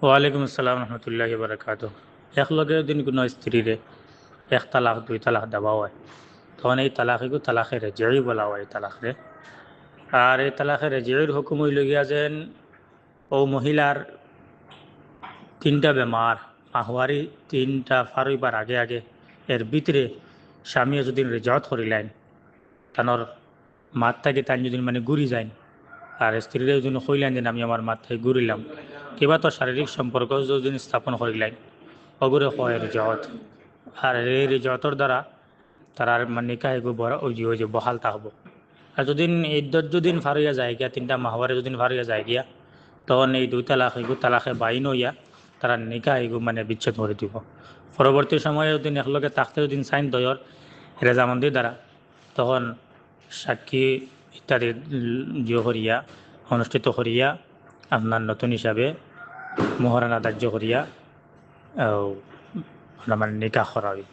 ওয়ালাইকুম আসসালাম রহমতুল্লাহ বারকাত। একলগে দিন কোনো স্ত্রীরে এক তালাক দুই তালাক দেওয়া হয়, তখন এই তালাকিগু তালাকে রেজিউই বলা হয় তালাকরে। আর এই তালাকে রেজিউর হুকুম হইল গিয়া যেন ও মহিলার তিনটা বেমার মাহওয়ারি তিনটা ফারইবার আগে আগে এর ভিতরে স্বামীও যদি রেজত করিলেন তানোর মাত থাকি তাই যদি মানে ঘুরি যায়, আর স্ত্রীরা যদি কইলেন যে আমি আমার মাত থেকে ঘুরিলাম, কিবা তো শারীরিক সম্পর্ক যদি স্থাপন করিলেন অগুরে হয় রেজত। আর এই রেজতর দ্বারা তারার মানে নিকাহ ওই যে বহাল থাকবো। আর যদি ইদ্যত যদিন ফারিয়া যায় গিয়া তিনটা মাহবারে যদি ফারিয়া যায় গিয়া, তখন এই দুই তালাক এগু তালাকে বাইন হইয়া তারা নিকাহ এগু মানে বিচ্ছেদ করে দিব। পরবর্তী সময়ে যদি একলগে থাকতে যদি সাইন দয়র রেজামন্দির দ্বারা, তখন সাক্ষী ইত্যাদি করিয়া অনুষ্ঠিত করিয়া আপনার নতুন হিসাবে মোহরানা ধার্য করিয়া মানে নিকাহ করা হইব।